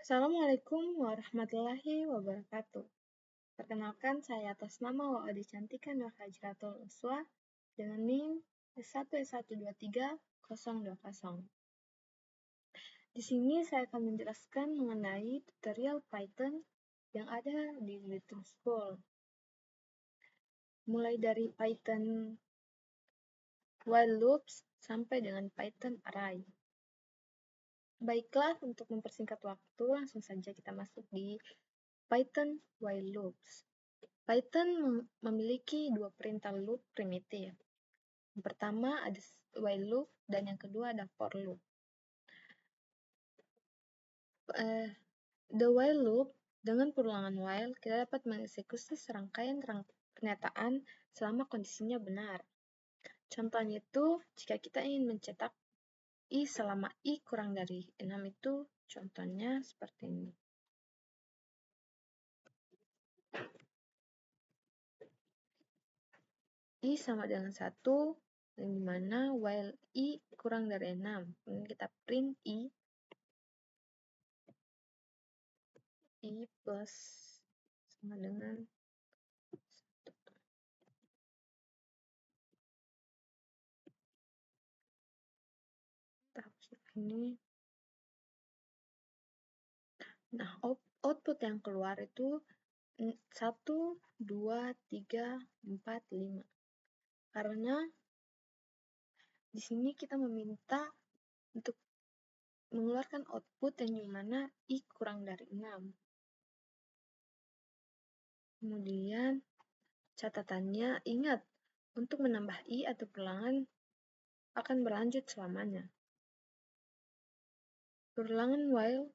Assalamualaikum warahmatullahi wabarakatuh. Perkenalkan, saya atas nama Wa'adi Cantika Nur Hajratul Uswa dengan NIM S1S1230020. Di sini saya akan menjelaskan mengenai tutorial Python yang ada di Little School. Mulai dari Python while loops sampai dengan Python array. Baiklah, untuk mempersingkat waktu, langsung saja kita masuk di Python while loops. Python memiliki dua perintah loop primitif. Yang pertama ada while loop dan yang kedua ada for loop. The while loop dengan perulangan while kita dapat mengeksekusi serangkaian pernyataan selama kondisinya benar. Contohnya itu jika kita ingin mencetak I selama I kurang dari 6 itu contohnya seperti ini. I sama dengan 1, yang dimana while I kurang dari 6. Kemudian kita print I plus sama dengan 1. Kita hapus ini. Nah, output yang keluar itu 1, 2, 3, 4, 5. Karena di sini kita meminta untuk mengeluarkan output yang dimana I kurang dari 6. Kemudian catatannya, ingat, untuk menambah I atau perulangan akan berlanjut selamanya. Perulangan while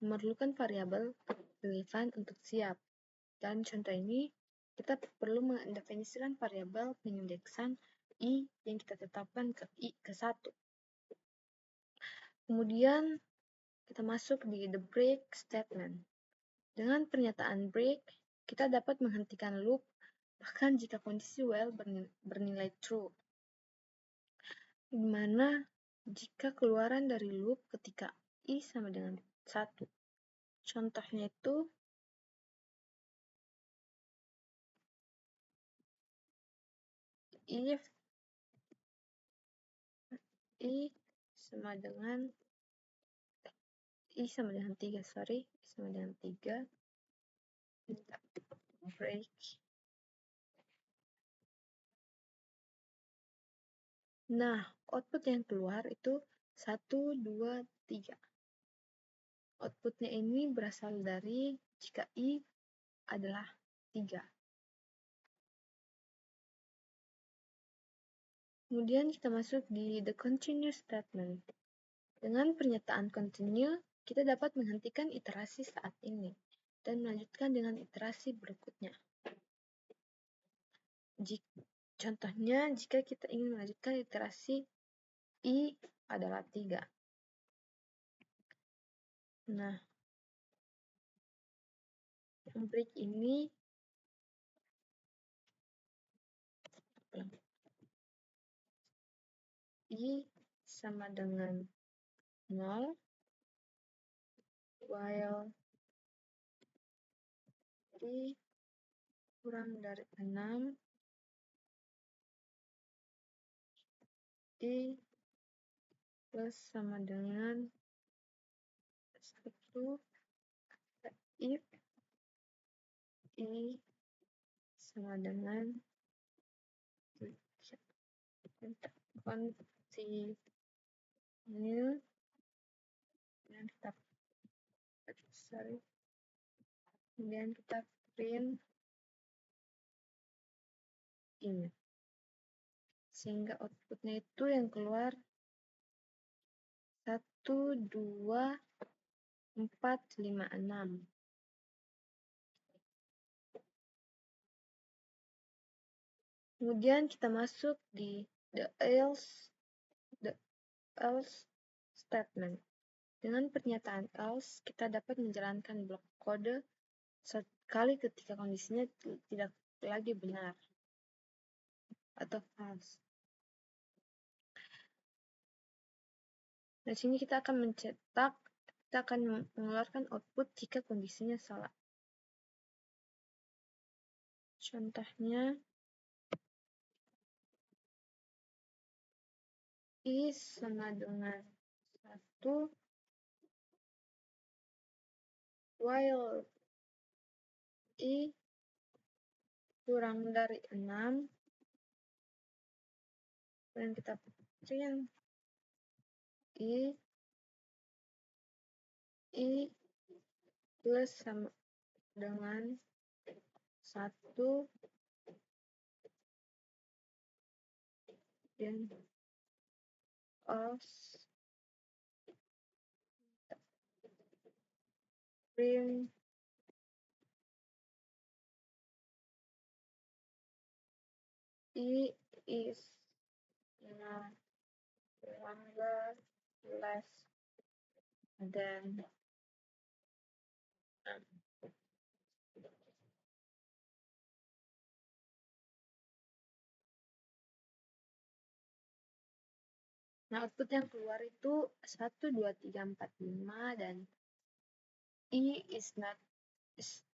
memerlukan variabel relevan untuk siap. Dalam contoh ini, kita perlu mendefinisikan variabel pengindeksan I yang kita tetapkan ke I ke 1. Kemudian, kita masuk di the break statement. Dengan pernyataan break, kita dapat menghentikan loop bahkan jika kondisi while bernilai true. Di mana jika keluaran dari loop ketika I sama dengan 1. Contohnya itu if I sama dengan 3, I sama dengan 3, break. Nah, output yang keluar itu 1, 2, 3. Outputnya ini berasal dari jika I adalah 3. Kemudian kita masuk di the continue statement. Dengan pernyataan continue, kita dapat menghentikan iterasi saat ini dan melanjutkan dengan iterasi berikutnya. Contohnya, jika kita ingin melanjutkan iterasi I adalah 3. Nah, break ini I sama dengan 0 while I kurang dari 6, I plus sama dengan 1, if I sama dengan 3. Continue. Kemudian kita print ini. Sehingga outputnya itu yang keluar 1, 2, 4, 5, 6. Kemudian kita masuk di the else statement. Dengan pernyataan else, kita dapat menjalankan blok kode sekali ketika kondisinya tidak lagi benar atau false. Di sini kita akan mencetak kita akan mengeluarkan output jika kondisinya salah. Contohnya, I sama dengan 1 while I kurang dari 6, dan kita print I plus sama dengan 1 dan else print I is not longer less than 6. Nah, output yang keluar itu 1, 2, 3, 4, 5, dan I is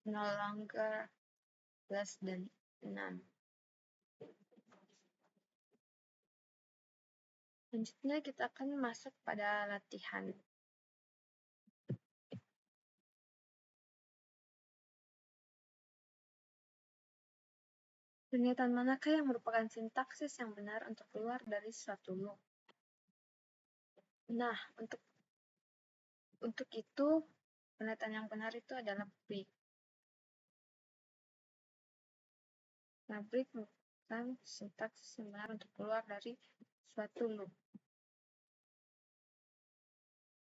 no longer less than 6. Selanjutnya kita akan masuk pada latihan. Pernyataan manakah yang merupakan sintaksis yang benar untuk keluar dari suatu loop? Nah, untuk itu, pernyataan yang benar itu adalah break. Nah, break merupakan sintaksis yang benar untuk keluar dari suatu loop.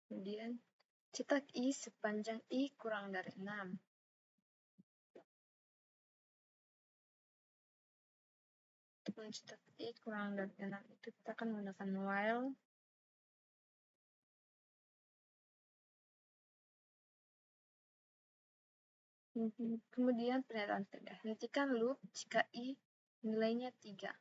Kemudian, cetak I sepanjang I kurang dari 6. Untuk mencetak I kurang dari 6 itu kita akan menggunakan while. Kemudian pernyataan kedua, hentikan loop jika I nilainya 3.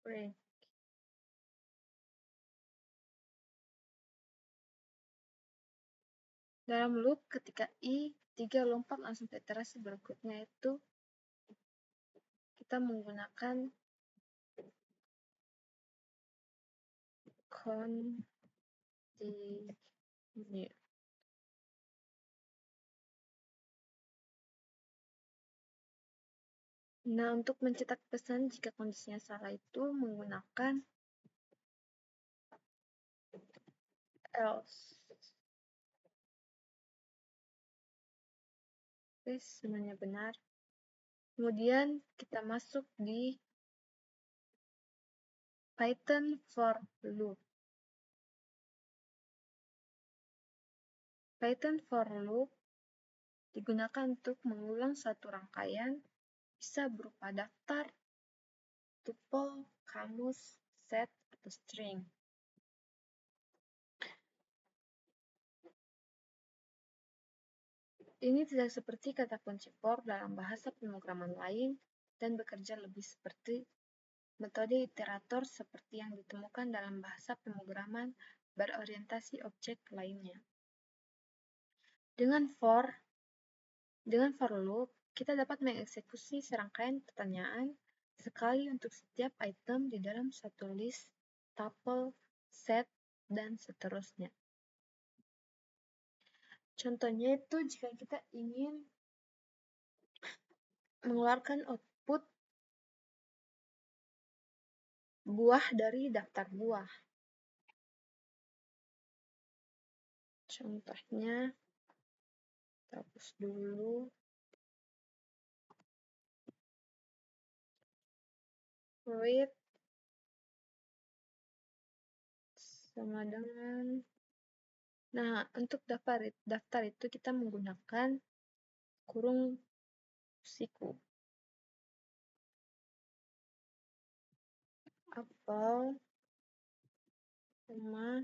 Break. Dalam loop, ketika I 3 lompat langsung ke iterasi berikutnya itu, kita menggunakan continue. Nah, untuk mencetak pesan jika kondisinya salah itu menggunakan else. Semuanya benar. Kemudian kita masuk di Python for loop. Python for loop digunakan untuk mengulang suatu rangkaian, bisa berupa daftar, tuple, kamus, set, atau string. Ini tidak seperti kata kunci for dalam bahasa pemrograman lain dan bekerja lebih seperti metode iterator seperti yang ditemukan dalam bahasa pemrograman berorientasi objek lainnya. Dengan for loop, kita dapat mengeksekusi serangkaian pertanyaan sekali untuk setiap item di dalam suatu list, tuple, set, dan seterusnya. Contohnya itu jika kita ingin mengeluarkan output buah dari daftar buah. Contohnya, kita hapus dulu. Fruit sama dengan, nah, untuk daftar itu kita menggunakan kurung siku. Apel, koma,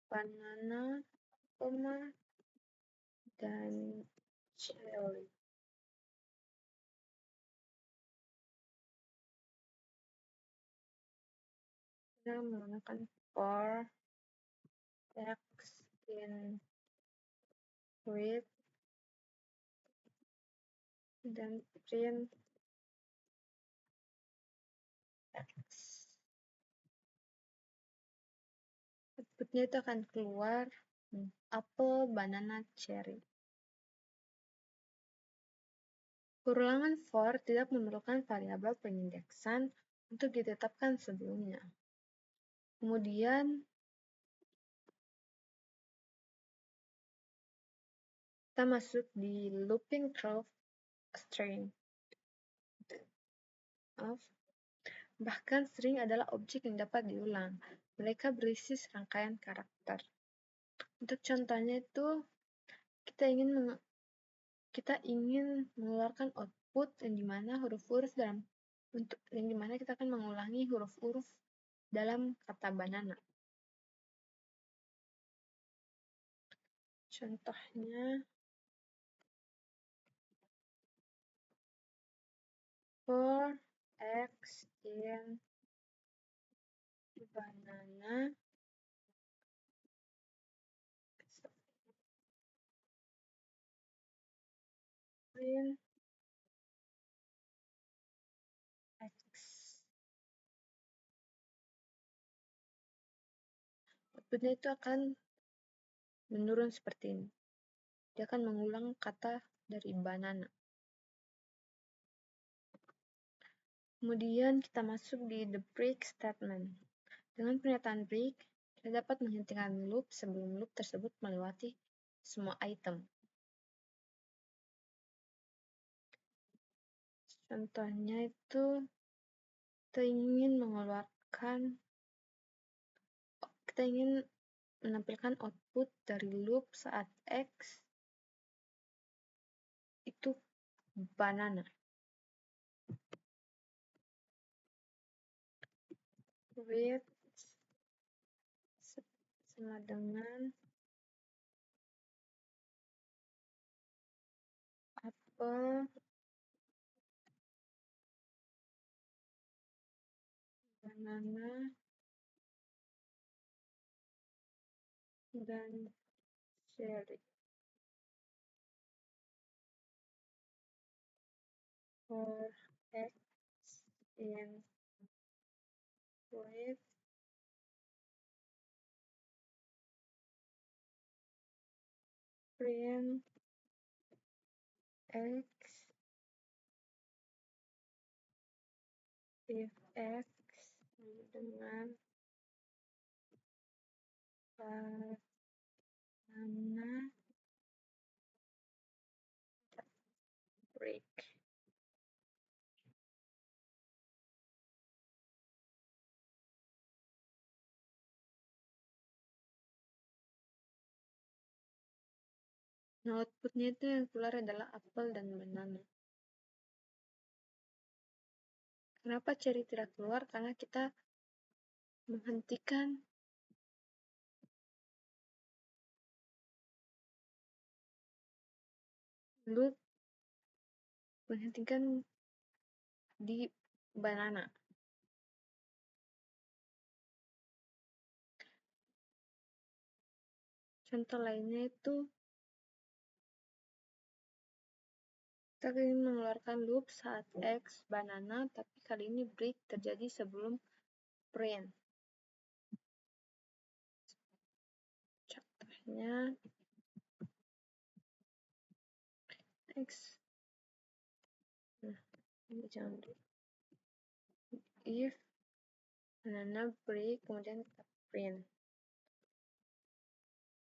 banana, koma, dan cherry. Kita menggunakan for, x in with, dan print x. Outputnya itu akan keluar apple, banana, cherry. Perulangan for tidak memerlukan variabel pengindeksan untuk ditetapkan sebelumnya. Kemudian, kita masuk di looping through string. Bahkan string adalah objek yang dapat diulang. Mereka berisi serangkaian karakter. Untuk contohnya itu, kita ingin mengeluarkan output yang dimana huruf-huruf yang dimana kita akan mengulangi huruf-huruf dalam kata banana. Contohnya, for x in banana, print x. Outputnya itu akan menurun seperti ini. Dia akan mengulang kata dari banana. Kemudian kita masuk di the break statement. Dengan pernyataan break, kita dapat menghentikan loop sebelum loop tersebut melewati semua item. Contohnya itu, kita ingin menampilkan output dari loop saat x itu banana. With sama dengan apple, banana, dan cherry. For x in with print x if x dengan banana break. Nah, outputnya itu yang keluar adalah apel dan banana. Kenapa cherry tidak keluar? Karena kita menghentikan loop, di banana. Contoh lainnya itu, kita ingin mengeluarkan loop saat x banana, tapi kali ini break terjadi sebelum print. Contohnya, x. Nah, ini jangan dulu. If banana break, kemudian kita print.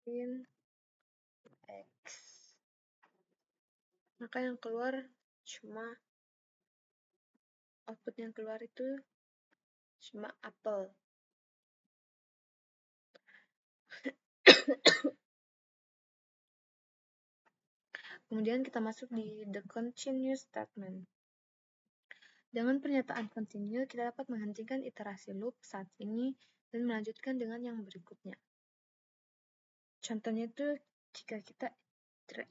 Print x. Maka yang keluar output yang keluar itu cuma apple. Kemudian kita masuk di the continue statement. Dengan pernyataan continue, kita dapat menghentikan iterasi loop saat ini dan melanjutkan dengan yang berikutnya. Contohnya itu, jika kita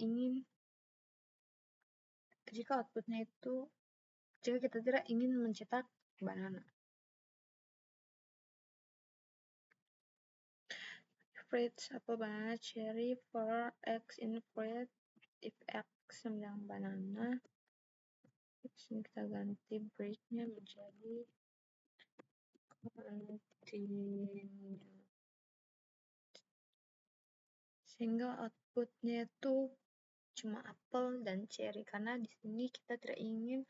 ingin jika kita tidak ingin mencetak banana. Fruits, apple, banana, cherry, for X in fruit, if X sembilan banana. Sini kita ganti break-nya menjadi continue. Sehingga outputnya itu cuma apel dan cherry, karena di sini kita tidak ingin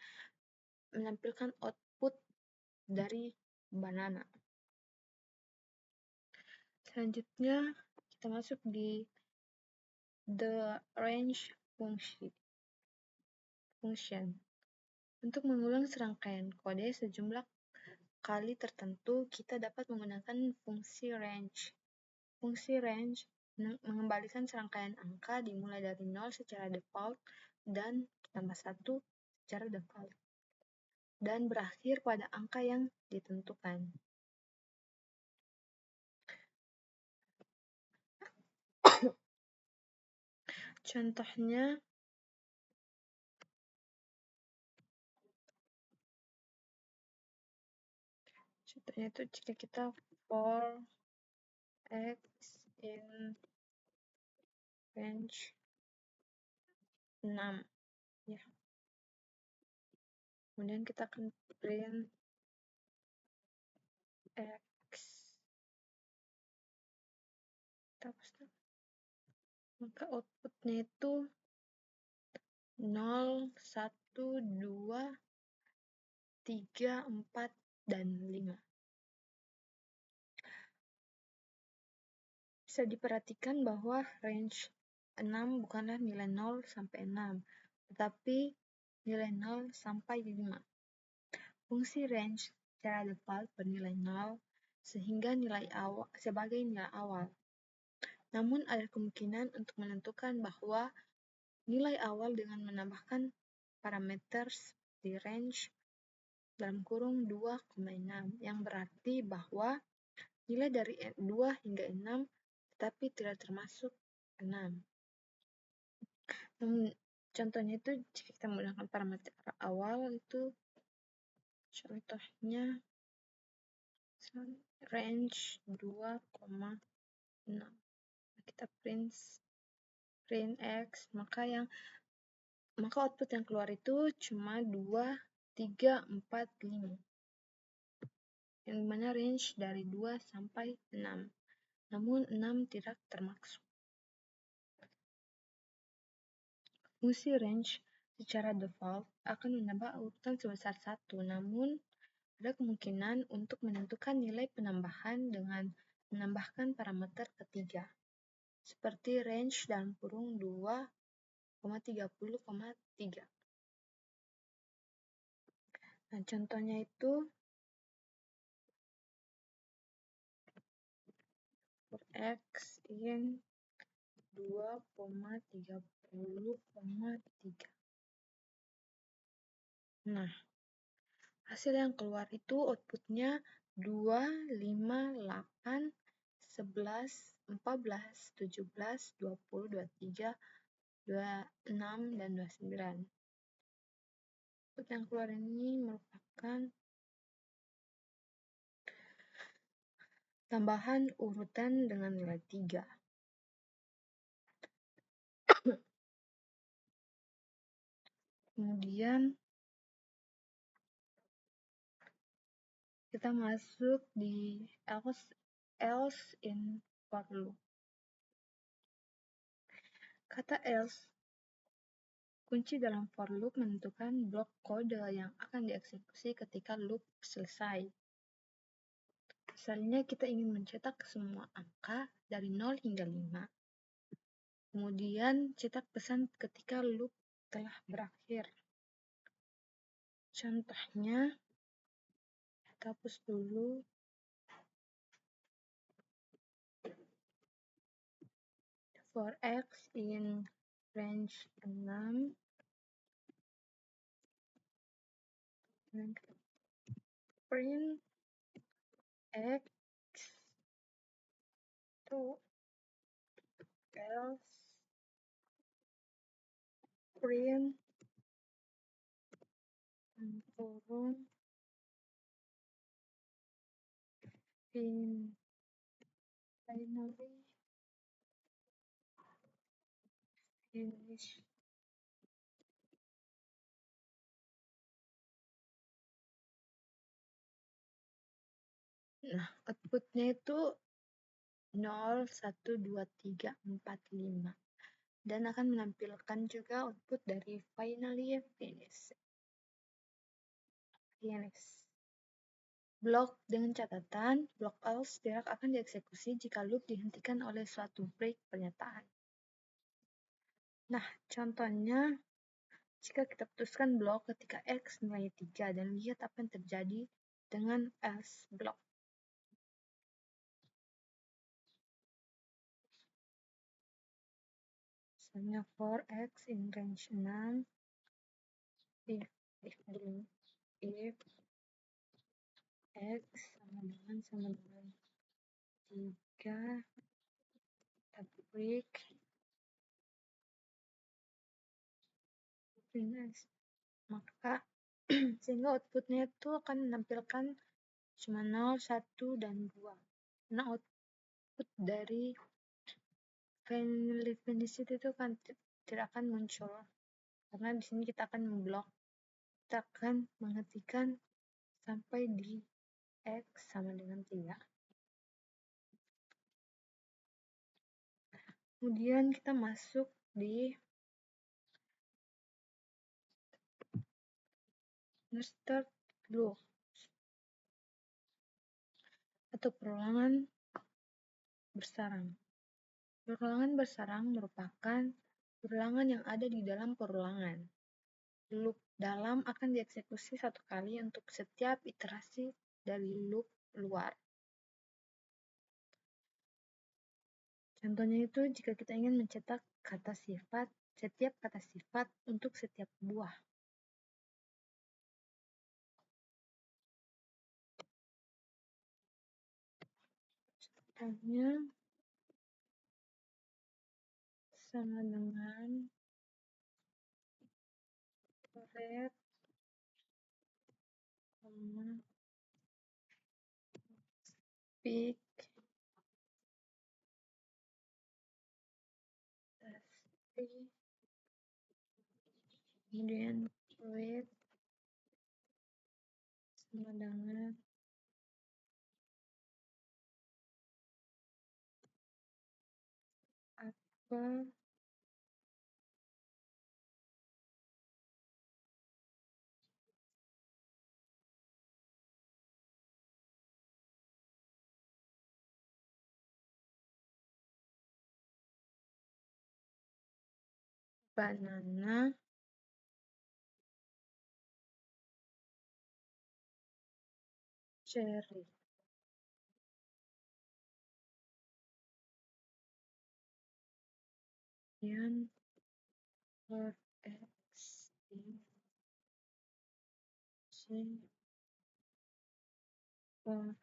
menampilkan output dari banana. Selanjutnya kita masuk di the range function. Untuk mengulang serangkaian kode sejumlah kali tertentu, kita dapat menggunakan fungsi range. Fungsi range mengembalikan serangkaian angka dimulai dari 0 secara default dan tambah 1 secara default, dan berakhir pada angka yang ditentukan. Contohnya itu jika kita for X in range 6, ya. Kemudian kita akan print X. Maka outputnya itu 0, 1, 2, 3, 4, dan 5. Bisa diperhatikan bahwa range 6 bukanlah nilai 0 sampai 6, tetapi nilai 0 sampai 5. Fungsi range secara default bernilai 0 sehingga sebagai nilai awal. Namun ada kemungkinan untuk menentukan bahwa nilai awal dengan menambahkan parameter di range dalam kurung 2,6, yang berarti bahwa nilai dari 2 hingga 6 tetapi tidak termasuk 6. Contohnya itu jika kita menggunakan parameter awal itu contohnya range 2,6. Kita print X, maka output yang keluar itu cuma 2, 3, 4, 5. Yang dimana range dari 2 sampai 6. Namun 6 tidak termasuk. Fungsi range secara default akan menambah urutan sebesar 1, namun ada kemungkinan untuk menentukan nilai penambahan dengan menambahkan parameter ketiga, seperti range dalam kurung 2,30,3. Nah, contohnya itu for X in 2,30,3. Nah, hasil yang keluar itu outputnya 2, 5, 8, 11, 14, 17, 20, 23, 26, dan 29. Output yang keluar ini merupakan tambahan urutan dengan nilai 3. Kemudian kita masuk di else in for loop. Kata else kunci dalam for loop menentukan blok kode yang akan dieksekusi ketika loop selesai. Misalnya kita ingin mencetak semua angka dari 0 hingga 5. Kemudian cetak pesan ketika loop telah berakhir. Contohnya, kita hapus dulu. For X in range 6. Dan print X to else print turun finally finish. Nah, outputnya itu 0, 1, 2, 3, 4, 5. Dan akan menampilkan juga output dari finally finish. Blok dengan catatan, blok else tidak akan dieksekusi jika loop dihentikan oleh suatu break pernyataan. Nah, contohnya, jika kita putuskan blok ketika X nilai 3 dan lihat apa yang terjadi dengan else blok. Misalnya for X in range 6, if X sama dengan 3, tapi break maka sehingga outputnya itu akan menampilkan cuma 0, 1, dan 2. Nah, output dari finally finish itu kan tidak akan muncul karena di sini kita akan memblok, kita akan menghentikan sampai di X sama dengan 3. Kemudian kita masuk di nested loop atau perulangan bersarang. Perulangan bersarang merupakan perulangan yang ada di dalam perulangan. Loop dalam akan dieksekusi satu kali untuk setiap iterasi dari loop luar. Contohnya itu jika kita ingin mencetak setiap kata sifat untuk setiap buah. Contohnya sama dengan red, pick, tasty, kemudian red sama dengan apple, banana, cherry. Kemudian for X, C, for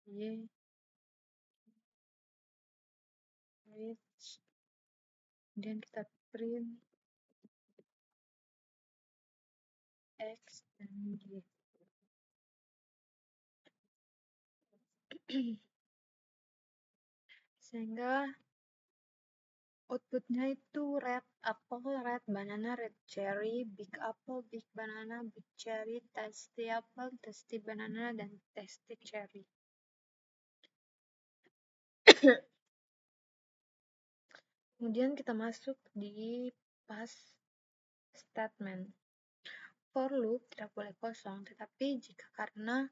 Y, rich, kemudian kita print X dan Y. Sehingga outputnya itu red apple, red banana, red cherry, big apple, big banana, big cherry, tasty apple, tasty banana, dan tasty cherry. Kemudian kita masuk di pass statement. For loop tidak boleh kosong, tetapi jika karena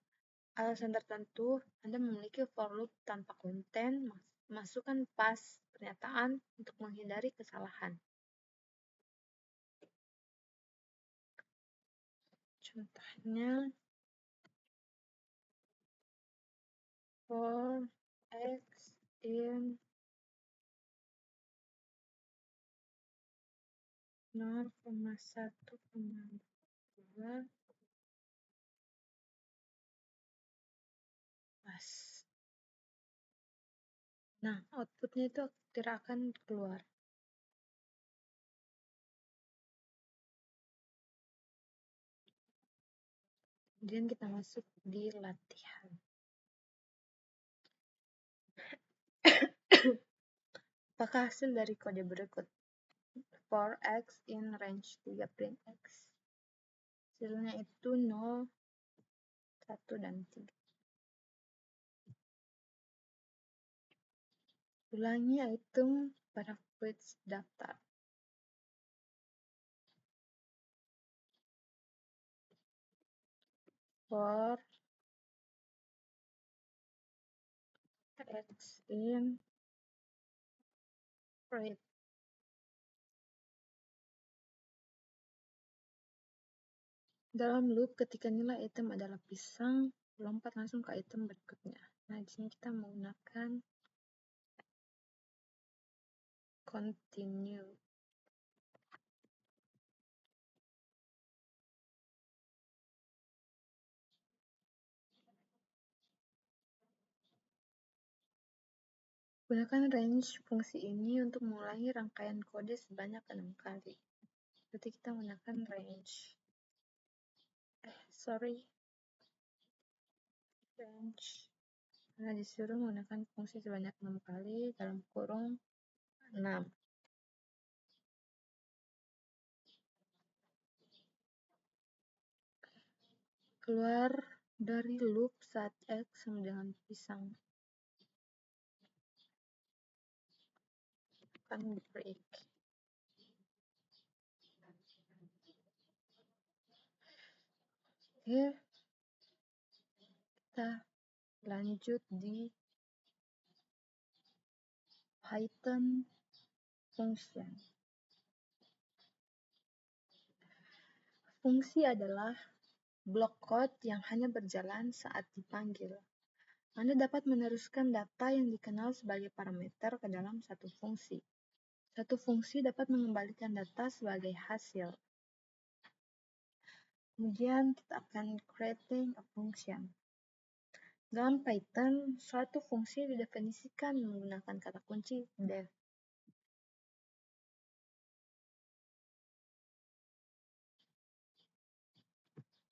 alasan tertentu Anda memiliki for loop tanpa konten, masukkan pass pernyataan untuk menghindari kesalahan. Contohnya for X in 0,1,2 pas. Nah, outputnya itu tidak akan keluar. Kemudian kita masuk di latihan. Apakah hasil dari kode berikut? For X in range 3 print X. Hasilnya itu 0, 1, dan 3. Ulangi item pada quits daftar. For X in rate. Dalam loop, ketika nilai item adalah pisang, lompat langsung ke item berikutnya. Nah, di sini kita menggunakan continue. Gunakan range fungsi ini untuk mengulangi rangkaian kode sebanyak 6 kali. Berarti kita menggunakan range. Range. Karena disuruh menggunakan fungsi sebanyak 6 kali dalam kurung 6. Keluar dari loop saat X sama dengan pisang. Akan break. Oke. Kita lanjut di Python function. Fungsi adalah blok code yang hanya berjalan saat dipanggil. Anda dapat meneruskan data yang dikenal sebagai parameter ke dalam satu fungsi. Satu fungsi dapat mengembalikan data sebagai hasil. Kemudian kita akan creating a function. Dalam Python, suatu fungsi didefinisikan menggunakan kata kunci def.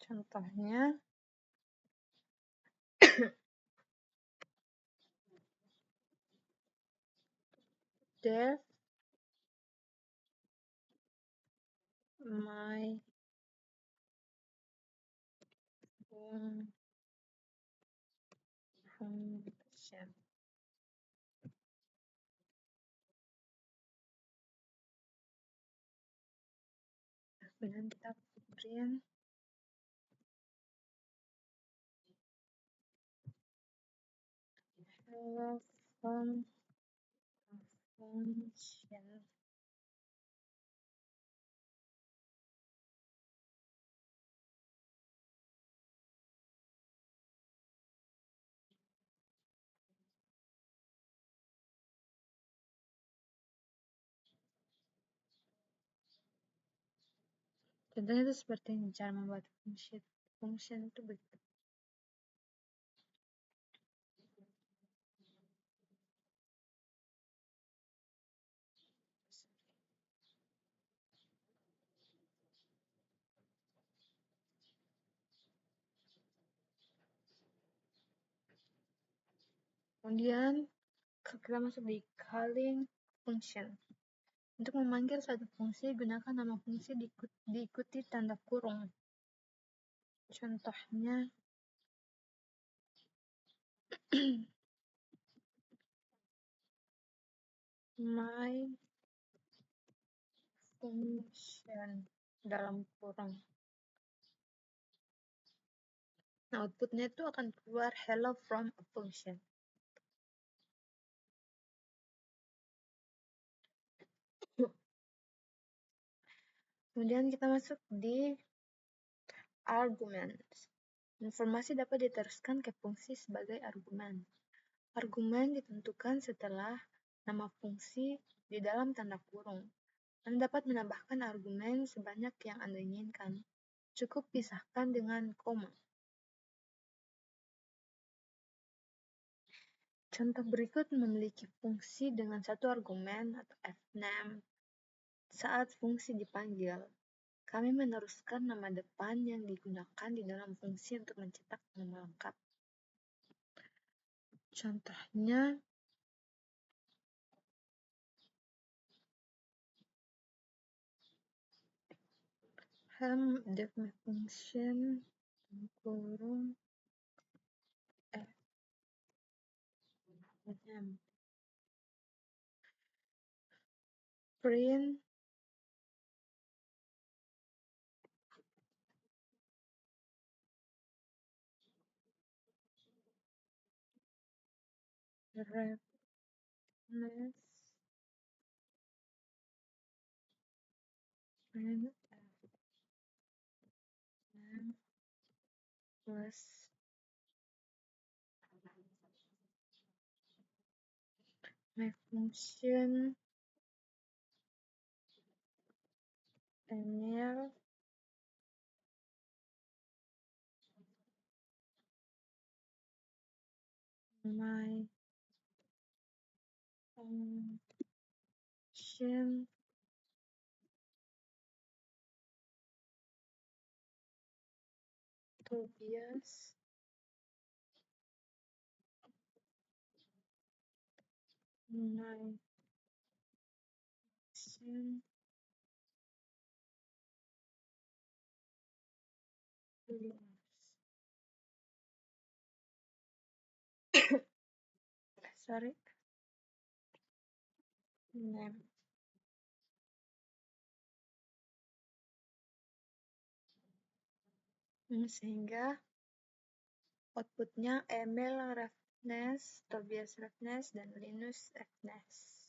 Contohnya, def my function. Kemudian kita print hello from function. Contohnya itu seperti ini, cara membuat function itu begitu. Kemudian kita masuk di calling function. Untuk memanggil satu fungsi, gunakan nama fungsi diikuti tanda kurung. Contohnya, my function dalam kurung. Nah, outputnya itu akan keluar hello from a function. Kemudian kita masuk di arguments. Informasi dapat diteruskan ke fungsi sebagai argumen. Argumen ditentukan setelah nama fungsi di dalam tanda kurung. Anda dapat menambahkan argumen sebanyak yang Anda inginkan. Cukup pisahkan dengan koma. Contoh berikut memiliki fungsi dengan satu argumen atau fname saat fungsi dipanggil. kami meneruskan nama depan yang digunakan di dalam fungsi untuk mencetak nama lengkap. Contohnya, def function kurung print reference print name plus my function Emil my function Tobias my function sorry name. Sehingga outputnya Emil Refnes, Tobias Refnes, dan Linus Refnes.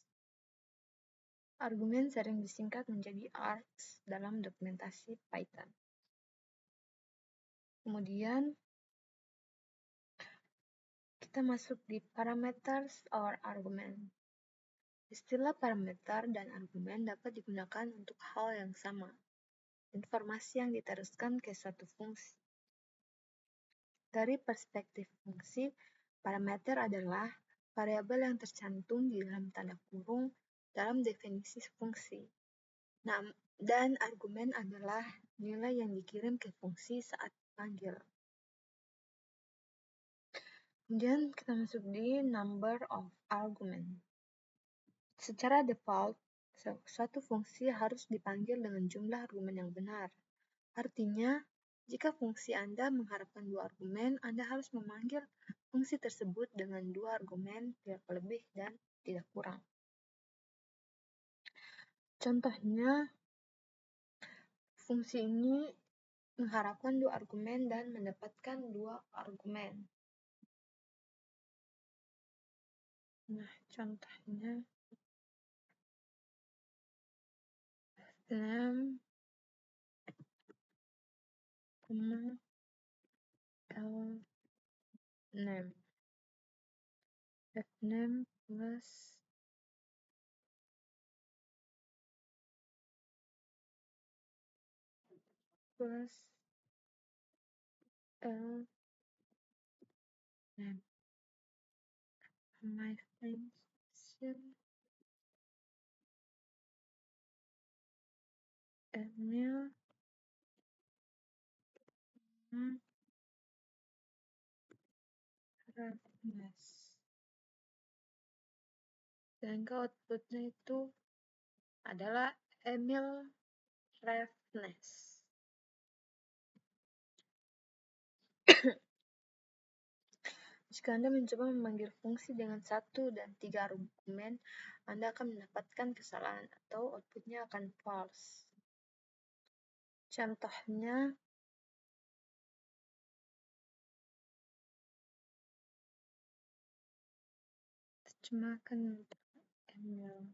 Argumen sering disingkat menjadi args dalam dokumentasi Python. Kemudian kita masuk di parameters or argument. Istilah parameter dan argumen dapat digunakan untuk hal yang sama. Informasi yang diteruskan ke suatu fungsi. Dari perspektif fungsi, parameter adalah variabel yang tercantum di dalam tanda kurung dalam definisi fungsi. Dan argumen adalah nilai yang dikirim ke fungsi saat dipanggil. Kemudian kita masuk di number of argument. Secara default, suatu fungsi harus dipanggil dengan jumlah argumen yang benar. Artinya, jika fungsi Anda mengharapkan 2 argumen, Anda harus memanggil fungsi tersebut dengan 2 argumen, tidak lebih dan tidak kurang. Contohnya, fungsi ini mengharapkan 2 argumen dan mendapatkan 2 argumen. Nah, contohnya name, L name, name plus L name. My function Emil Refnes. Sehingga outputnya itu adalah Emil Refnes. Jika Anda mencoba memanggil fungsi dengan 1 dan 3 argumen, Anda akan mendapatkan kesalahan atau outputnya akan false. Contohnya, terjemahkan Emil.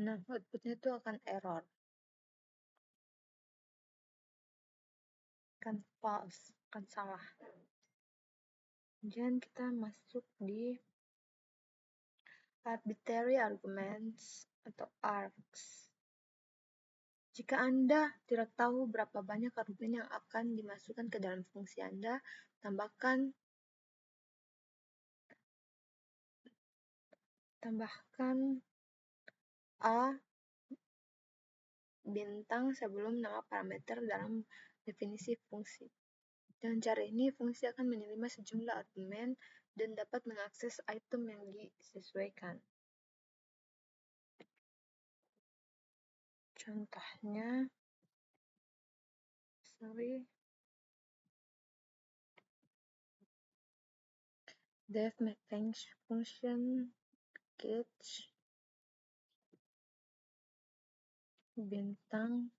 Nah, outputnya itu akan error. Akan false, akan salah. Kemudian kita masuk di arbitrary arguments atau args. Jika Anda tidak tahu berapa banyak argumen yang akan dimasukkan ke dalam fungsi Anda, tambahkan A bintang sebelum nama parameter dalam definisi fungsi. Dengan cara ini, fungsi akan menerima sejumlah argumen dan dapat mengakses item yang disesuaikan. Contohnya, def function catch bintang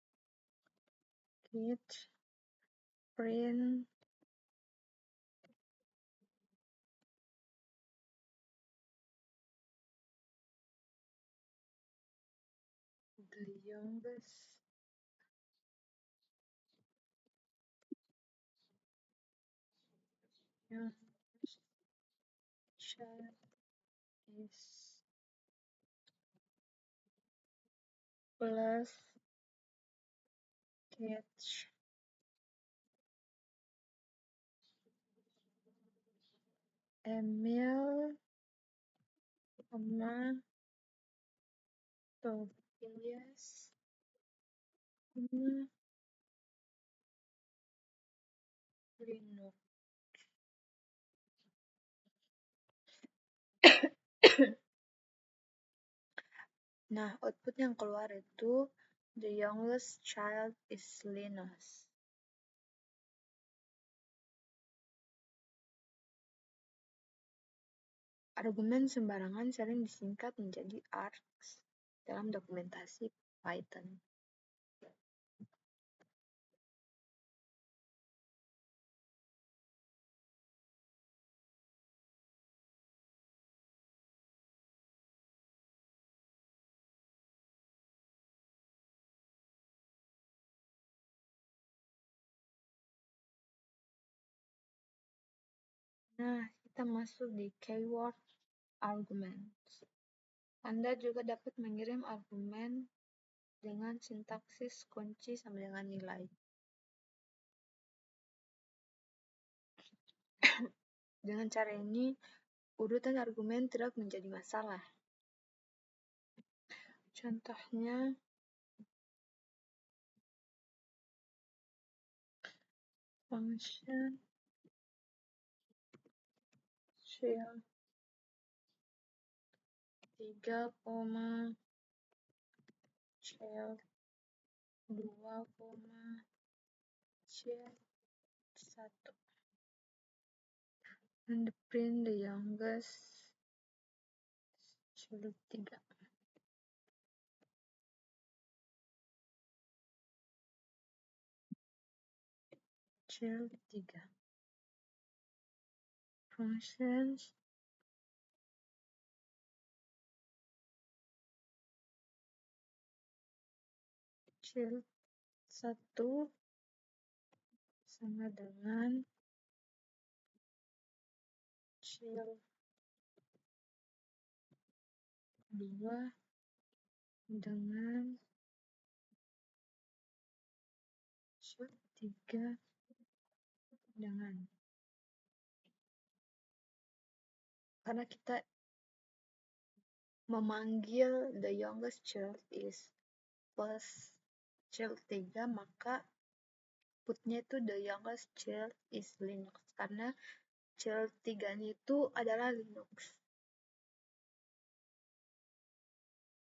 catch print the youngest child is plus catch Emil, Tobias, Linux. Nah, output yang keluar itu the youngest child is Linus. Argumen sembarangan sering disingkat menjadi args dalam dokumentasi Python. Nah, kita masuk di keyword arguments. Anda juga dapat mengirim argumen dengan sintaksis kunci sama dengan nilai. Dengan cara ini, urutan argumen tidak menjadi masalah. Contohnya, function shell 3, shell 2, shell 1. And print the youngest shell 3. Shell 3. Functions shell 1 sama dengan shell 2 dengan shell 3 dengan. Karena kita memanggil the youngest child is plus child 3, maka outputnya itu the youngest child is Linux. Karena child 3 itu adalah Linux.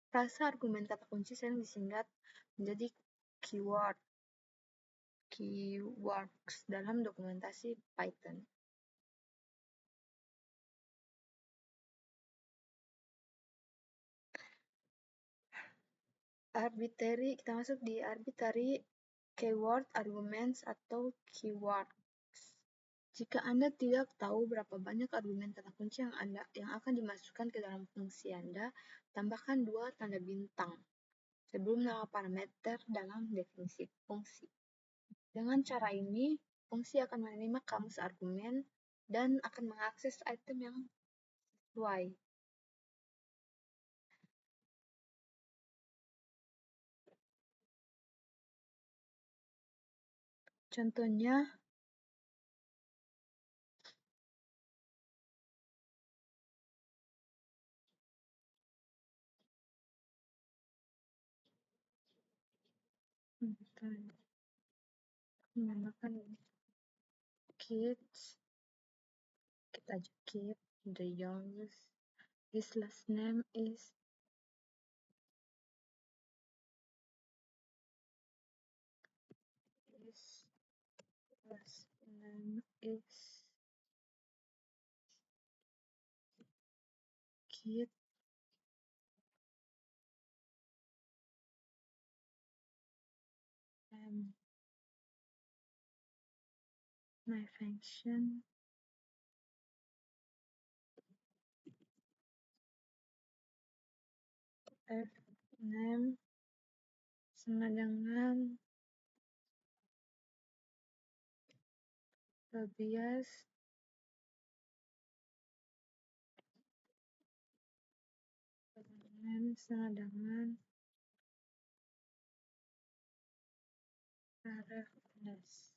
Frasa argumen kata kunci sering disingkat menjadi keywords dalam dokumentasi Python. Kita masuk di arbitrary keyword arguments atau keywords. Jika Anda tidak tahu berapa banyak argumen kata kunci yang akan dimasukkan ke dalam fungsi Anda, tambahkan 2 tanda bintang sebelum nama parameter dalam definisi fungsi. Dengan cara ini, fungsi akan menerima kamus argumen dan akan mengakses item yang sesuai. Contohnya, Menggunakan kids, kita aja kid, the youngest. His last name is kid. My function F name sama dengan Tobias name sama dengan Arefnes,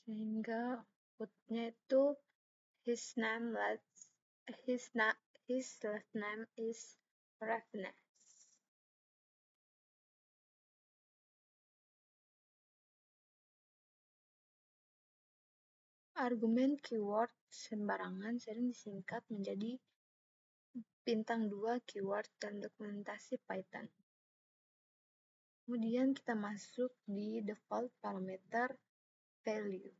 sehingga outputnya itu his last name is Arefnes. Argumen keyword sembarangan sering disingkat menjadi bintang 2 keyword dan dokumentasi Python. Kemudian kita masuk di default parameter value.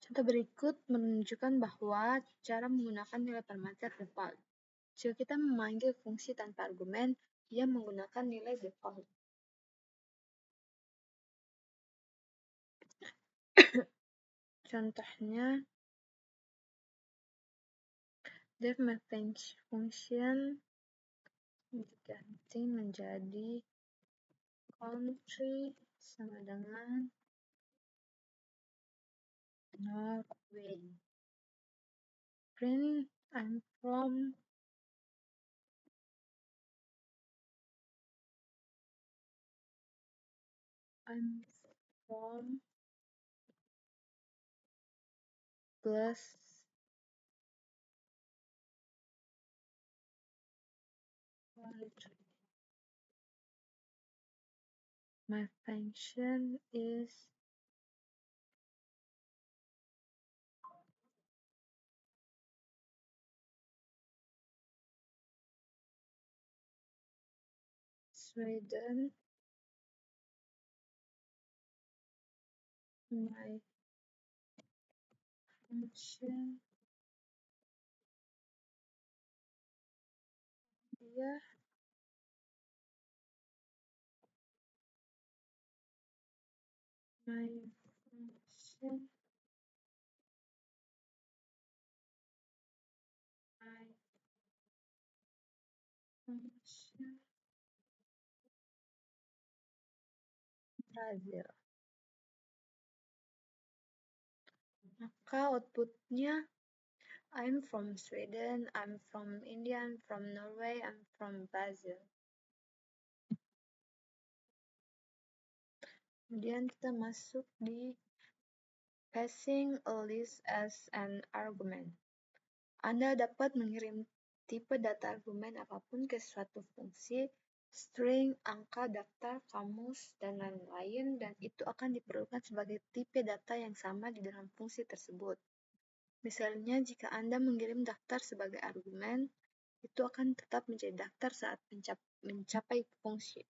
Contoh berikut menunjukkan bahwa cara menggunakan nilai parameter default. Jika kita memanggil fungsi tanpa argumen, ia menggunakan nilai default. Contohnya, def function diganti menjadi country sama dengan Norway. Print I'm from plus country. My function is Sweden. My function here my function Brazil. Maka outputnya I'm from Sweden, I'm from India, I'm from Norway, I'm from Brazil. Kemudian kita masuk di passing a list as an argument. Anda dapat mengirim tipe data argumen apapun ke suatu fungsi, string, angka, daftar, kamus, dan lain-lain, dan itu akan diperlukan sebagai tipe data yang sama di dalam fungsi tersebut. Misalnya, jika Anda mengirim daftar sebagai argumen, itu akan tetap menjadi daftar saat mencapai fungsi.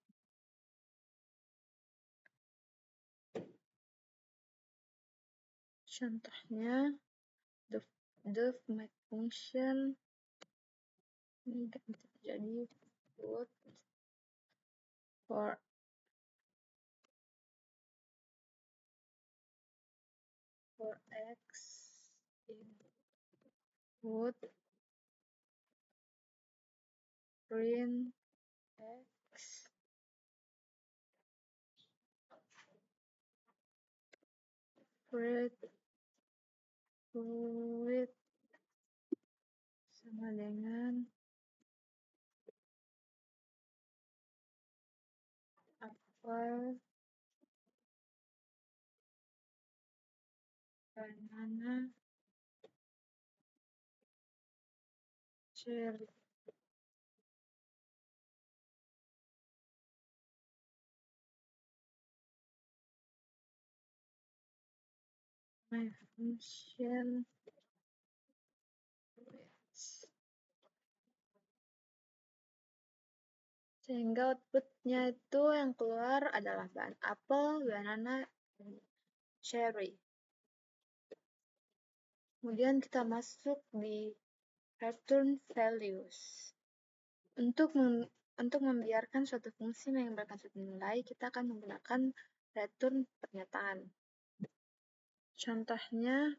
Contohnya, the function ini jadi put for x input print x print sama dengan apel, banana, cherry. my function sehingga outputnya itu yang keluar adalah bahan apel, banana, dan cherry. Kemudian kita masuk di return values. Untuk membiarkan suatu fungsi mengambilkan suatu nilai, kita akan menggunakan return pernyataan. Contohnya,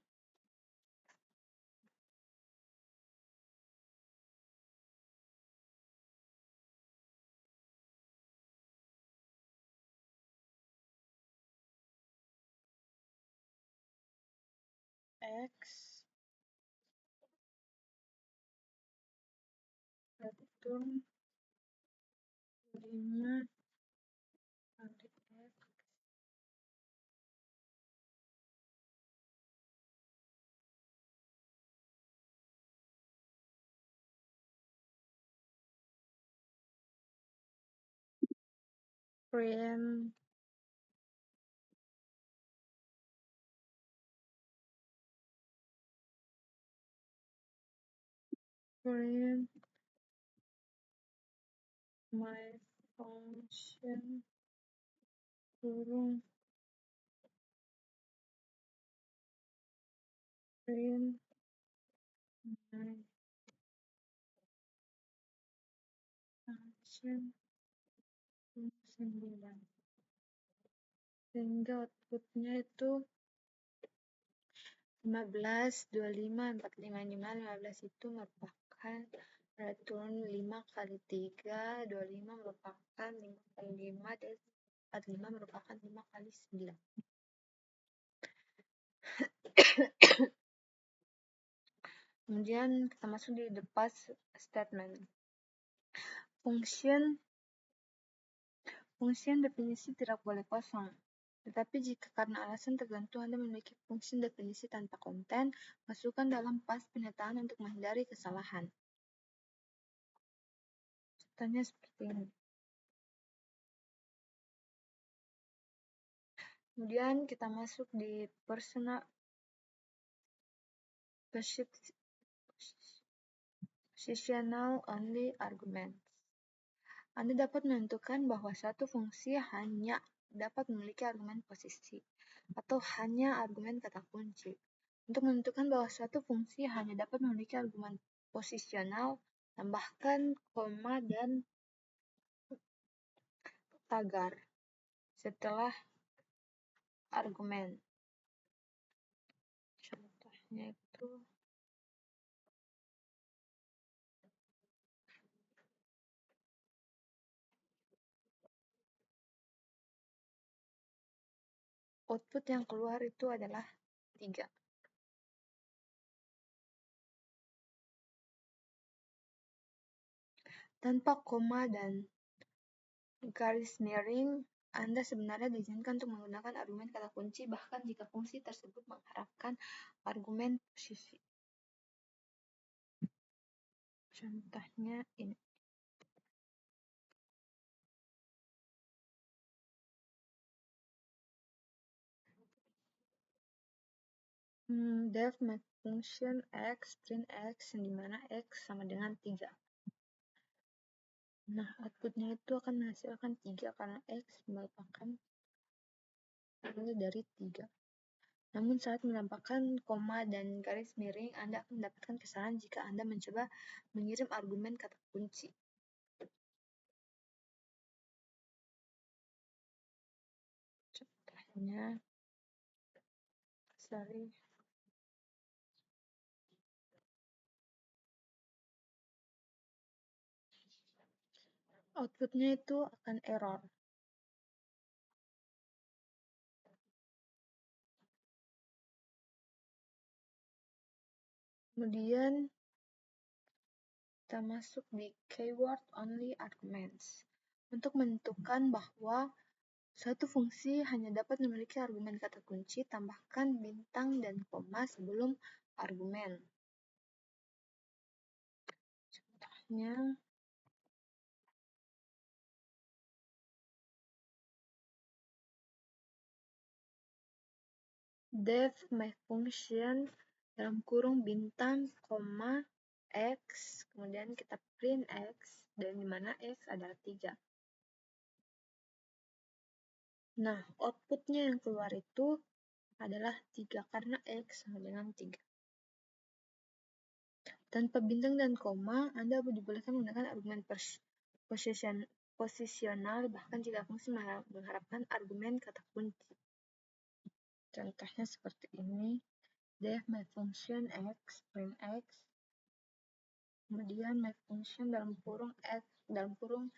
X return 5 kali X print my function kurung print my function 9. Sehingga outputnya itu 15, 25, 45, 15 itu merupakan return 5 kali 3, 25 merupakan 5 kali 5, dan 45 merupakan 5 kali 9. Kemudian kita masuk di the pass statement. Function definisi tidak boleh kosong. Tetapi jika karena alasan tertentu Anda memiliki fungsi definisi tanpa konten, masukkan dalam pass pernyataan untuk menghindari kesalahan. Contohnya seperti ini. Kemudian kita masuk di positional only arguments. Anda dapat menentukan bahwa suatu fungsi hanya dapat memiliki argumen posisi atau hanya argumen kata kunci. Untuk menentukan bahwa suatu fungsi hanya dapat memiliki argumen posisional, tambahkan koma dan tagar setelah argumen. Contohnya itu output yang keluar itu adalah 3. Tanpa koma dan garis miring, Anda sebenarnya diizinkan untuk menggunakan argumen kata kunci bahkan jika fungsi tersebut mengharapkan argumen posisi. Contohnya ini. Def my function x print x yang dimana x sama dengan 3. Nah, outputnya itu akan menghasilkan 3 karena x merupakan nilai dari 3. Namun saat menambahkan koma dan garis miring, Anda akan mendapatkan kesalahan jika Anda mencoba mengirim argumen kata kunci. Contohnya, outputnya itu akan error. Kemudian kita masuk di keyword only arguments. Untuk menentukan bahwa suatu fungsi hanya dapat memiliki argumen kata kunci, tambahkan bintang dan koma sebelum argumen. Contohnya, def my function dalam kurung bintang, koma, x, kemudian kita print x, dan dimana x adalah 3. Nah, outputnya yang keluar itu adalah 3 karena x sama dengan 3. Tanpa bintang dan koma, Anda dibolehkan menggunakan argumen posisional bahkan jika fungsi mengharapkan argumen kata kunci. Contohnya seperti ini. Def my function x, print x, kemudian my function dalam kurung x, dalam kurung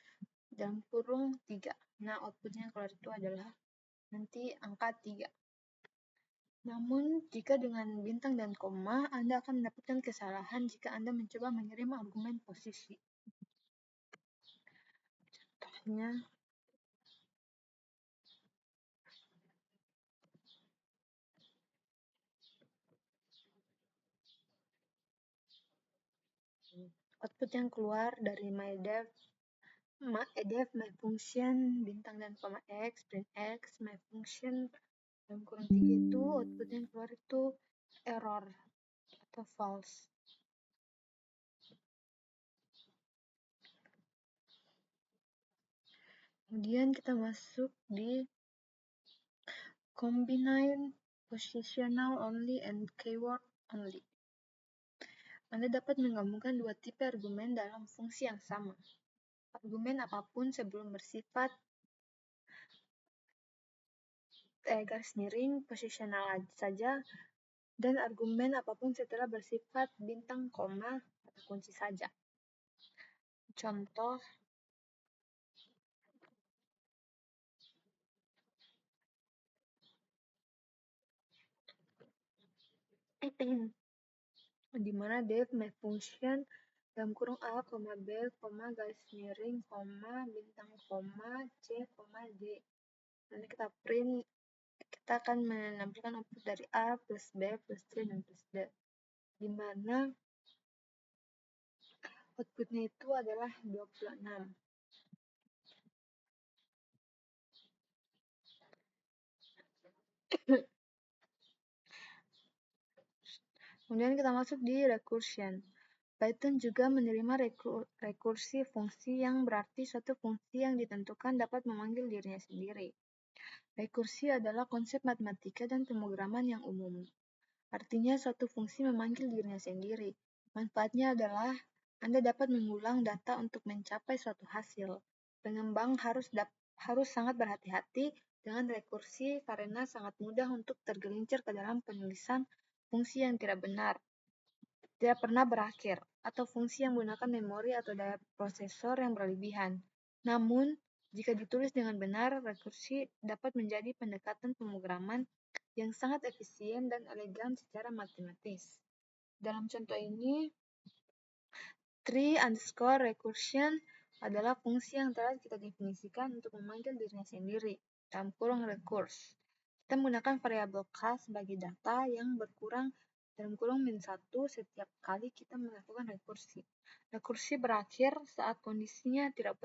3. Nah, outputnya yang keluar itu adalah nanti angka 3. Namun, jika dengan bintang dan koma, Anda akan mendapatkan kesalahan jika Anda mencoba mengirim argumen posisi. Contohnya, output yang keluar dari def my function bintang dan koma x, print x, my function dalam kurung 3 itu output yang keluar itu error atau false. Kemudian kita masuk di combine positional only and keyword only. Anda dapat menggabungkan dua tipe argumen dalam fungsi yang sama. Argumen apapun sebelum bersifat garis miring posisional saja, dan argumen apapun setelah bersifat bintang, koma, kata kunci saja. Contoh, di mana def my function dalam kurung a, b, garis miring, bintang, c, d. Nanti kita print, kita akan menampilkan output dari a plus b plus c dan plus d, di mana outputnya itu adalah 26. Kemudian kita masuk di recursion. Python juga menerima rekursi fungsi yang berarti suatu fungsi yang ditentukan dapat memanggil dirinya sendiri. Rekursi adalah konsep matematika dan pemrograman yang umum. Artinya suatu fungsi memanggil dirinya sendiri. Manfaatnya adalah Anda dapat mengulang data untuk mencapai suatu hasil. Pengembang harus sangat berhati-hati dengan rekursi karena sangat mudah untuk tergelincir ke dalam penulisan fungsi yang tidak benar, tidak pernah berakhir, atau fungsi yang menggunakan memori atau daya prosesor yang berlebihan. Namun, jika ditulis dengan benar, rekursi dapat menjadi pendekatan pemrograman yang sangat efisien dan elegan secara matematis. Dalam contoh ini, tree_recursion adalah fungsi yang telah kita definisikan untuk memanggil dirinya sendiri, dalam kurung recurse. Kita menggunakan variabel k sebagai data yang berkurang dalam kurung -1 setiap kali kita melakukan rekursi. Rekursi berakhir saat kondisinya tidak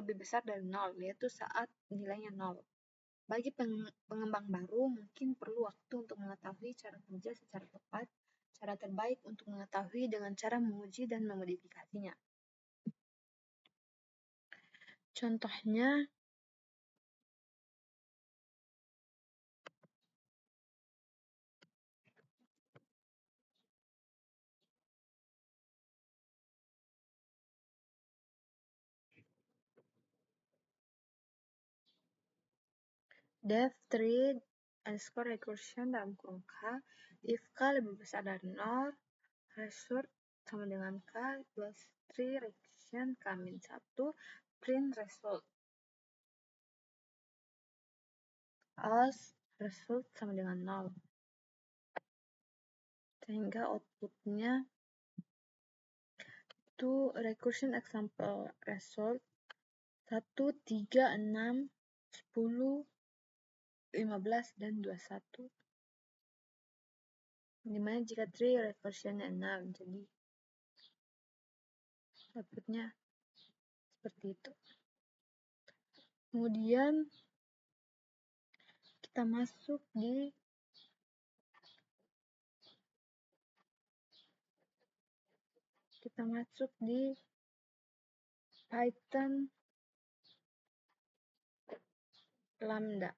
lebih besar dari 0, yaitu saat nilainya 0. Bagi pengembang baru, mungkin perlu waktu untuk mengetahui cara kerja secara tepat, cara terbaik untuk mengetahui dengan cara menguji dan memodifikasinya. Contohnya, def tree_recursion dalam kurung k, if k lebih besar dari 0, result sama dengan k plus tree recursion k-1, print result. Else result sama dengan 0. Sehingga outputnya itu recursion example result 1, 3, 6, 10, 15, dan 21. Dimana jika tree recursionnya 6, jadi outputnya seperti itu. Kemudian kita masuk di kita masuk di Python lambda.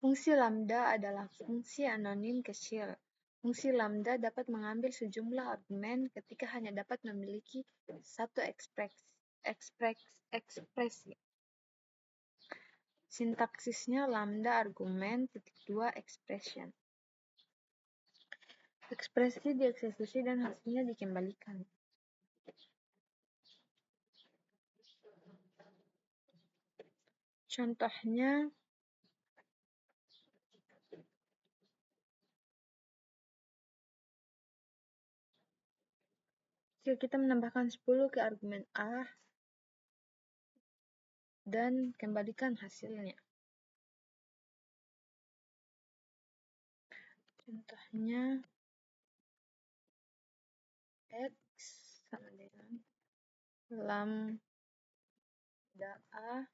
Fungsi lambda adalah fungsi anonim kecil. Fungsi lambda dapat mengambil sejumlah argumen ketika hanya dapat memiliki satu ekspresi. Sintaksisnya lambda argumen titik dua expression. Ekspresi dieksekusi dan hasilnya dikembalikan. Contohnya, jika kita menambahkan 10 ke argumen A dan kembalikan hasilnya. Contohnya, X sama dengan lambda A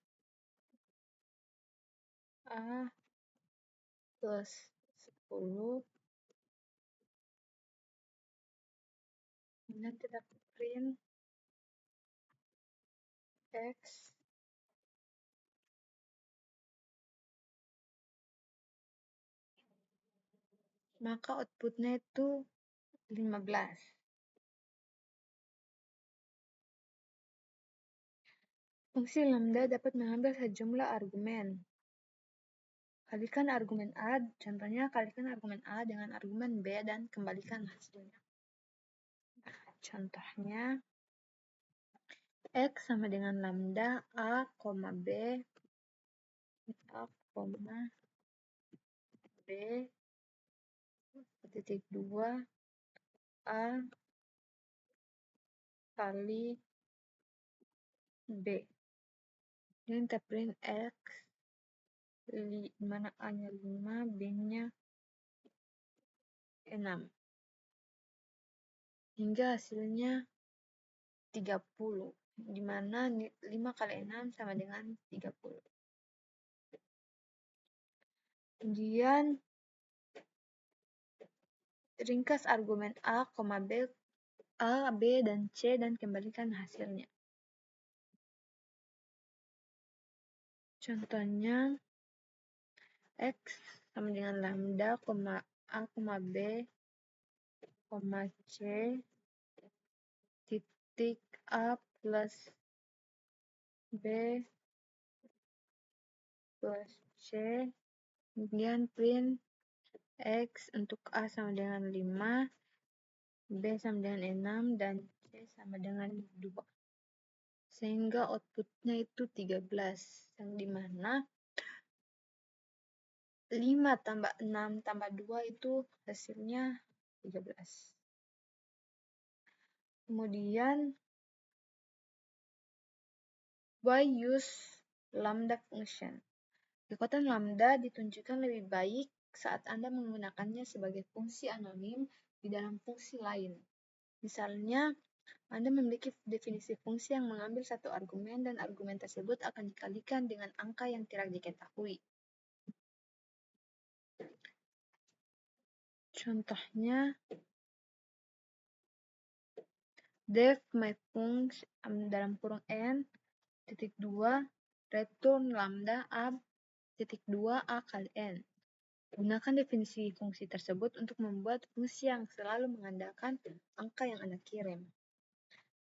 plus 10. Kemudian kita print X maka outputnya itu 15. Fungsi lambda dapat mengambil sejumlah argumen. Kalikan argumen A, contohnya kalikan argumen A dengan argumen B dan kembalikan hasilnya. Contohnya, X sama dengan lambda A, B, A, B, titik 2, A kali B. Ini kita print X, mana A-nya 5, B-nya 6. Hingga hasilnya 30, di mana 5 kali 6 sama dengan 30. Kemudian, ringkas argumen A, B, dan C dan kembalikan hasilnya. Contohnya, X sama dengan lambda, A, B, C, titik A plus B plus C, kemudian print X untuk A sama dengan 5, B sama dengan 6, dan C sama dengan 2. Sehingga outputnya itu 13, yang dimana 5 tambah 6 tambah 2 itu hasilnya 13. Kemudian, why use lambda function? Kekuatan lambda ditunjukkan lebih baik saat Anda menggunakannya sebagai fungsi anonim di dalam fungsi lain. Misalnya, Anda memiliki definisi fungsi yang mengambil satu argumen dan argumen tersebut akan dikalikan dengan angka yang tidak diketahui. Contohnya, def my function dalam kurung n titik 2 return lambda a titik 2 a kali n. Gunakan definisi fungsi tersebut untuk membuat fungsi yang selalu mengandalkan angka yang Anda kirim.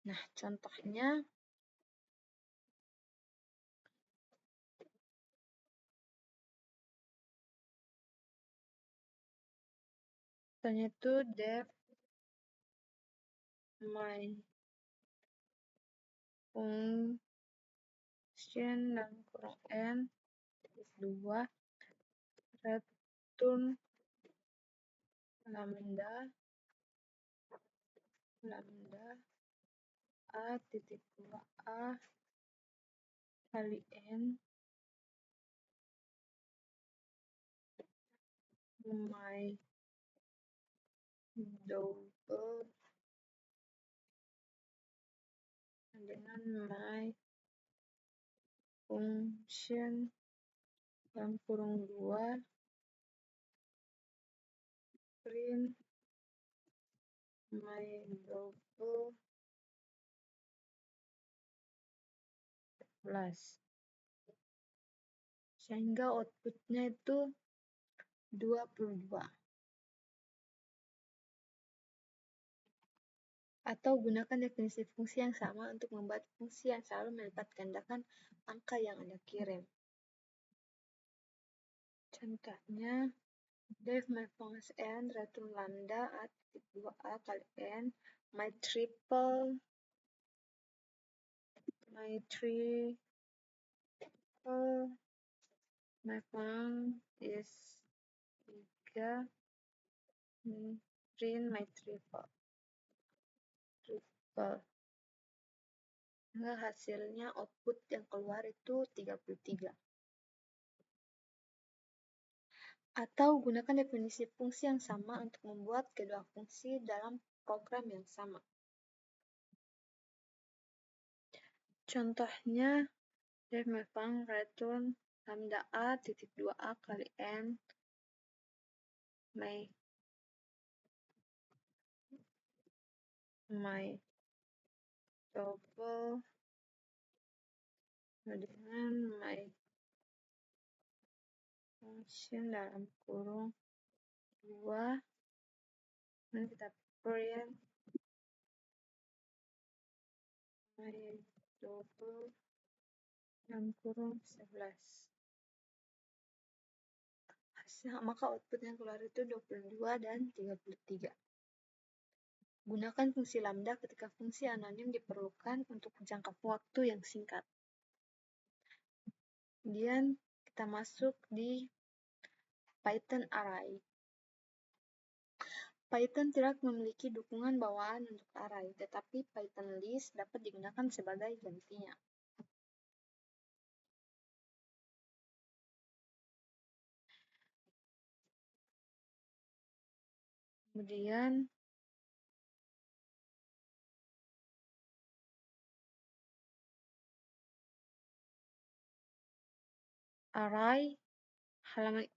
Nah, contohnya, itu def my function dalam kurung n titik 2 return lambda a titik 2 a kali n my double dengan my function dalam kurung 2 print my double plus. Sehingga outputnya itu 22. Atau gunakan definisi fungsi yang sama untuk membuat fungsi yang selalu melipat gandakan angka yang Anda kirim. Contohnya, def my function n return lambda a titik 2a kali n my triple my function is 3 print my triple. Nah, hasilnya output yang keluar itu 33. Atau gunakan definisi fungsi yang sama untuk membuat kedua fungsi dalam program yang sama. Contohnya, def my function return lambda a titik 2a kali n my double dengan my function dalam kurung 2, dan kita print my double dalam kurung 11. Maka output yang keluar itu 22 dan 33. Gunakan fungsi lambda ketika fungsi anonim diperlukan untuk jangka waktu yang singkat. Kemudian kita masuk di Python array. Python tidak memiliki dukungan bawaan untuk array, tetapi Python list dapat digunakan sebagai gantinya. Kemudian array,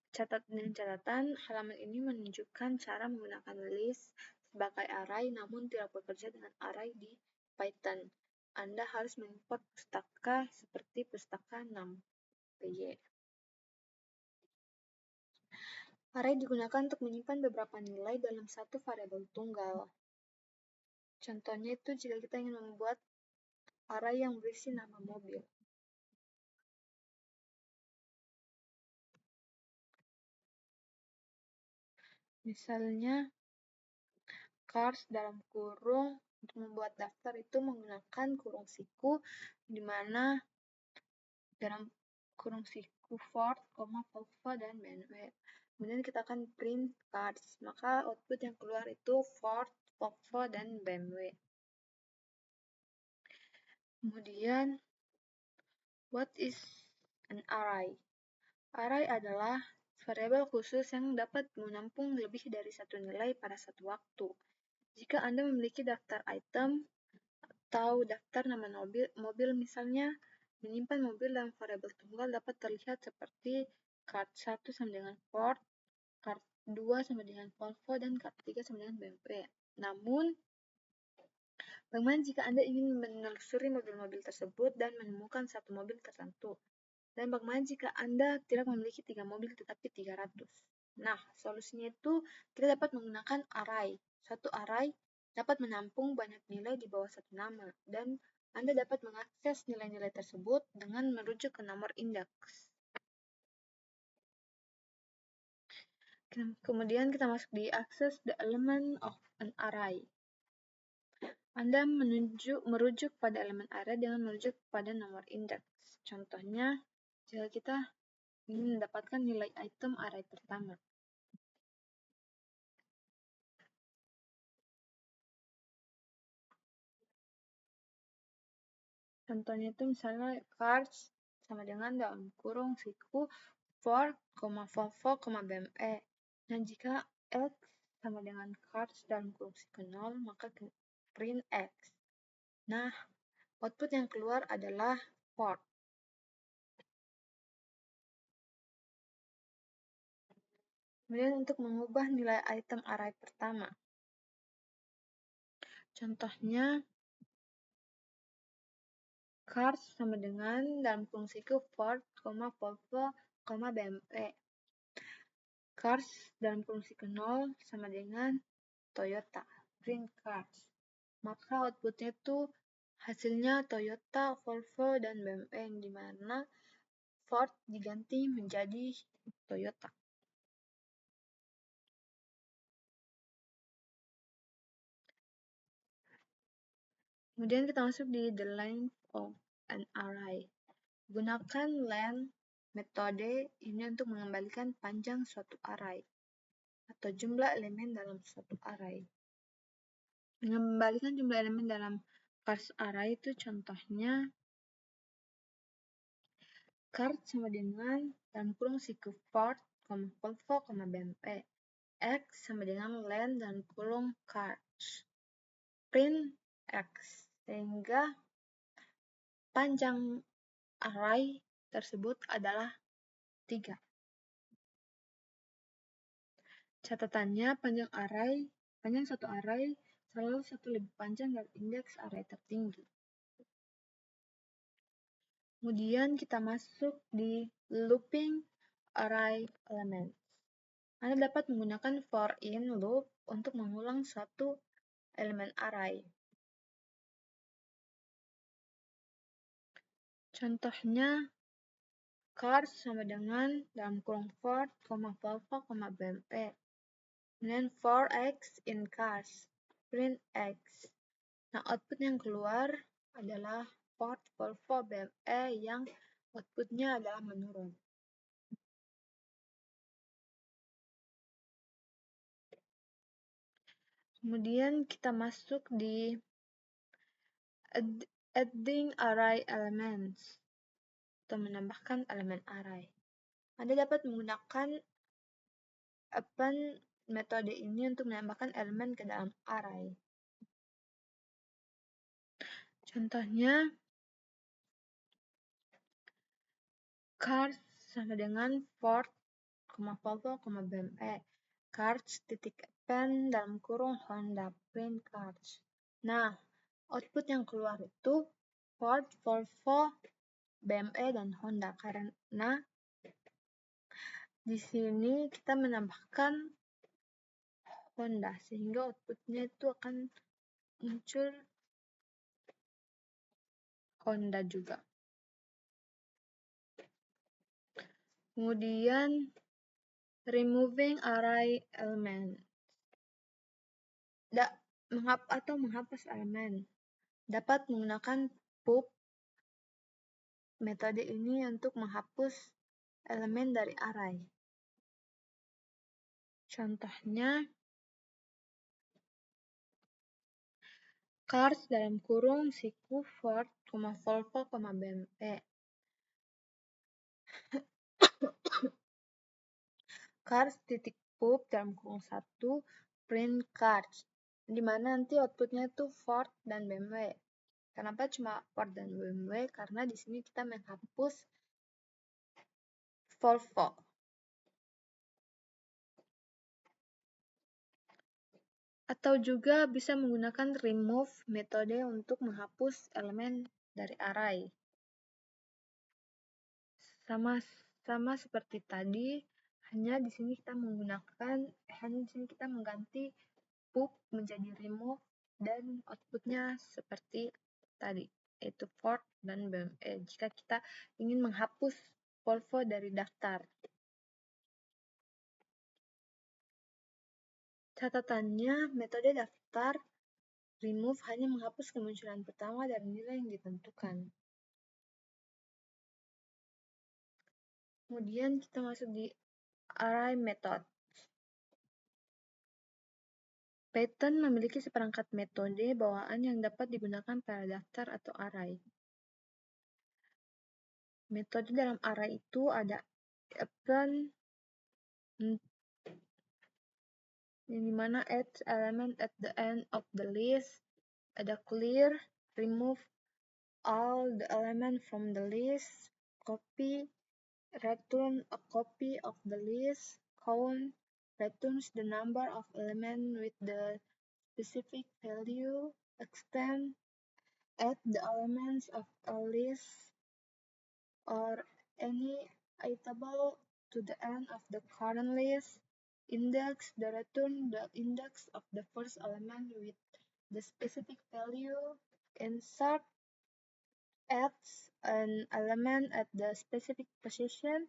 catatan halaman ini menunjukkan cara menggunakan list sebagai array namun tidak bekerja dengan array di Python. Anda harus mengimport pustaka seperti pustaka 6py. Array digunakan untuk menyimpan beberapa nilai dalam satu variabel tunggal. Contohnya itu jika kita ingin membuat array yang berisi nama mobil. Misalnya, cars dalam kurung untuk membuat daftar itu menggunakan kurung siku, di mana dalam kurung siku Ford, Volvo, dan BMW. Kemudian kita akan print cars, maka output yang keluar itu Ford, Volvo, dan BMW. Kemudian, what is an array? Array adalah variabel khusus yang dapat menampung lebih dari satu nilai pada satu waktu. Jika Anda memiliki daftar item atau daftar nama mobil misalnya, menyimpan mobil dalam variabel tunggal dapat terlihat seperti card 1 sama dengan Ford, card 2 sama dengan Volvo, dan card 3 sama dengan BMW. Namun, bagaimana jika Anda ingin menelusuri mobil-mobil tersebut dan menemukan satu mobil tertentu? Dan bagaimana jika Anda tidak memiliki 3 mobil tetapi 300? Nah, solusinya itu kita dapat menggunakan array. Satu array dapat menampung banyak nilai di bawah satu nama, dan Anda dapat mengakses nilai-nilai tersebut dengan merujuk ke nomor indeks. Kemudian kita masuk di access the element of an array. Anda merujuk pada elemen array dengan merujuk pada nomor indeks. Contohnya, jika kita ingin mendapatkan nilai item array pertama. Contohnya itu misalnya cars sama dengan dalam kurung siku Ford, Volvo, BMW. Nah, jika X sama dengan cars dalam kurung siku 0, maka print X. Nah, output yang keluar adalah Ford. Kemudian untuk mengubah nilai item array pertama. Contohnya, cars sama dengan dalam kurung siku Ford, Volvo, BMW. Cars dalam kurung siku 0 sama dengan Toyota, print cars. Maka outputnya itu hasilnya Toyota, Volvo, dan BMW, di mana Ford diganti menjadi Toyota. Kemudian kita masuk di the length of an array. Gunakan length metode ini untuk mengembalikan panjang suatu array atau jumlah elemen dalam suatu array. Mengembalikan jumlah elemen dalam cars array itu contohnya cars sama dengan dalam kurung siku Ford, Volvo, BMW. X sama dengan length dalam kurung cars. Print X, sehingga panjang array tersebut adalah 3. Catatannya, panjang satu array selalu satu lebih panjang dari indeks array tertinggi. Kemudian kita masuk di looping array elements. Anda dapat menggunakan for in loop untuk mengulang suatu elemen array. Contohnya, cars sama dengan dalam kurung Ford, Volvo, BMW. Kemudian for X in cars, print X. Nah, output yang keluar adalah Ford, Volvo, BMW yang outputnya adalah menurun. Kemudian kita masuk di adding array elements atau menambahkan elemen array. Anda dapat menggunakan metode ini untuk menambahkan elemen ke dalam array. Contohnya, cars sama dengan Ford, Volvo, BMW. Cars titik append dalam kurung Honda, print cars. Nah, output yang keluar itu Ford, Volvo, BMW, dan Honda, karena di sini kita menambahkan Honda, sehingga outputnya itu akan muncul Honda juga. Kemudian, removing array element menghapus elemen. Dapat menggunakan pub metode ini untuk menghapus elemen dari array. Contohnya, cars dalam kurung siku Ford, Volvo, BMW. Cars titik pub dalam kurung 1 print cars, di mana nanti outputnya itu Ford dan BMW. Kenapa cuma Ford dan BMW? Karena di sini kita menghapus Volvo. Atau juga bisa menggunakan remove metode untuk menghapus elemen dari array. Sama seperti tadi, hanya di sini kita mengganti pub menjadi remove dan outputnya seperti tadi, yaitu Ford dan BMW. Jika kita ingin menghapus Volvo dari daftar. Catatannya, metode daftar remove hanya menghapus kemunculan pertama dari nilai yang ditentukan. Kemudian kita masuk di array method. Python memiliki seperangkat metode bawaan yang dapat digunakan pada daftar atau array. Metode dalam array itu ada append, yang dimana add element at the end of the list, ada clear, remove all the element from the list, copy, return a copy of the list, count, returns the number of element with the specific value, extend, add the elements of a list or any iterable to the end of the current list, index the return the index of the first element with the specific value, insert adds an element at the specific position,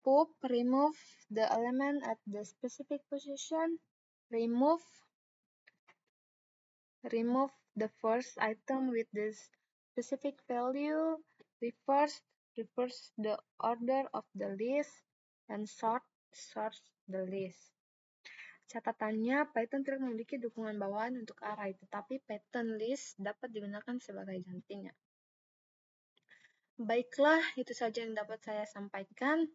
pop remove the element at the specific position, remove the first item with the specific value, reverse the order of the list, and sort the list. Catatannya, Python tidak memiliki dukungan bawahan untuk array, tetapi Python list dapat digunakan sebagai gantinya. Baiklah, itu saja yang dapat saya sampaikan.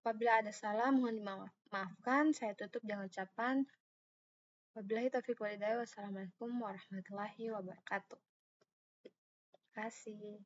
Apabila ada salah, mohon dimaafkan. Saya tutup dengan ucapan wabillahi taufiq walhidayah. Wassalamualaikum warahmatullahi wabarakatuh. Terima kasih.